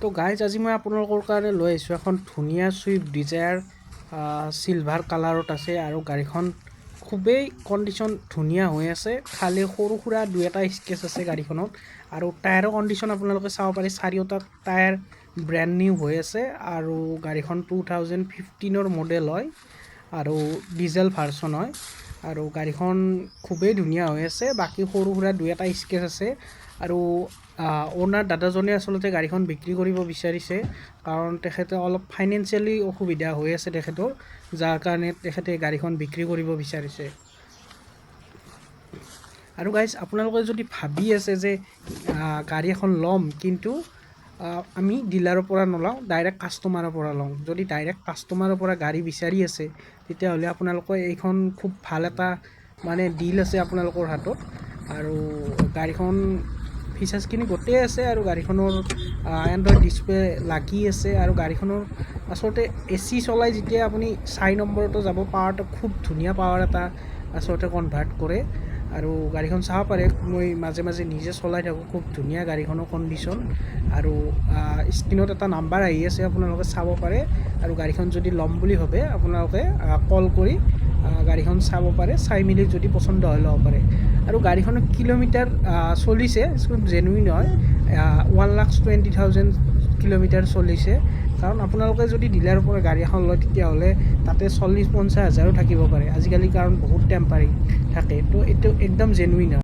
তো গাইজ আজি মই আপোনালোকৰ কাৰণে লৈ আহিছোঁ এখন ধুনীয়া চুইফ্ট ডিজায়াৰ চিলভাৰ কালাৰত আছে আৰু গাড়ীখন খুবেই কণ্ডিশ্যন ধুনীয়া হৈ আছে। খালি সৰু সুৰা দুই এটা স্কেচ আছে গাড়ীখনত আৰু টায়াৰৰ কণ্ডিশ্যন আপোনালোকে চাব পাৰে। চাৰিওটা টায়াৰ ব্ৰেণ্ড নিউ হৈ আছে আৰু গাড়ীখন 2015 মডেল হয় আৰু ডিজেল ভাৰ্চন হয় আৰু গাড়ীখন খুবেই ধুনীয়া হৈ আছে। বাকী সৰু সুৰা দুই এটা স্কেচ আছে আৰু অ'নাৰ দাদাজনে আচলতে গাড়ীখন বিক্ৰী কৰিব বিচাৰিছে, কাৰণ তেখেতে অলপ ফাইনেন্সিয়েলি অসুবিধা হৈ আছে তেখেতৰ, যাৰ কাৰণে তেখেতে গাড়ীখন বিক্ৰী কৰিব বিচাৰিছে। আৰু গাইজ আপোনালোকে যদি ভাবি আছে যে গাড়ী এখন ল'ম কিন্তু আমি ডিলাৰৰ পৰা নলওঁ, ডাইৰেক্ট কাষ্টমাৰৰ পৰা লওঁ, যদি ডাইৰেক্ট কাষ্টমাৰৰ পৰা গাড়ী বিচাৰি আছে তেতিয়াহ'লে আপোনালোকে এইখন খুব ভাল এটা মানে ডিল আছে আপোনালোকৰ হাতত। আৰু গাড়ীখন ফিচাৰ্ছখিনি গোটেই আছে আৰু গাড়ীখনৰ এণ্ড্ৰইড ডিছপ্লে লাগি আছে আৰু গাড়ীখনৰ আচলতে AC চলাই যেতিয়া আপুনি 4 নম্বৰতো যাব, পাৱাৰটো খুব ধুনীয়া পাৱাৰ এটা আচলতে কনভাৰ্ট কৰে আৰু গাড়ীখন চাব পাৰে। মই মাজে মাজে নিজে চলাই থাকোঁ, খুব ধুনীয়া গাড়ীখনৰ কণ্ডিশ্যন আৰু স্ক্ৰীণত এটা নাম্বাৰ আহি আছে, আপোনালোকে চাব পাৰে। আৰু গাড়ীখন যদি ল'ম বুলি ভাবে আপোনালোকে কল কৰি গাড়ীখন চাব পাৰে, চাই মেলি যদি পচন্দ হয় ল'ব পাৰে। আৰু গাড়ীখনৰ কিলোমিটাৰ চলিছে, খুব জেনুইন হয়, 1,20,000 কিলোমিটাৰ চলিছে। কাৰণ আপোনালোকে যদি ডিলাৰৰ পৰা গাড়ী এখন লয় তেতিয়াহ'লে তাতে 40-50 হাজাৰো থাকিব পাৰে আজিকালি, কাৰণ বহুত টেম্পাৰিং থাকে। তো এইটো একদম জেনুইন হয়।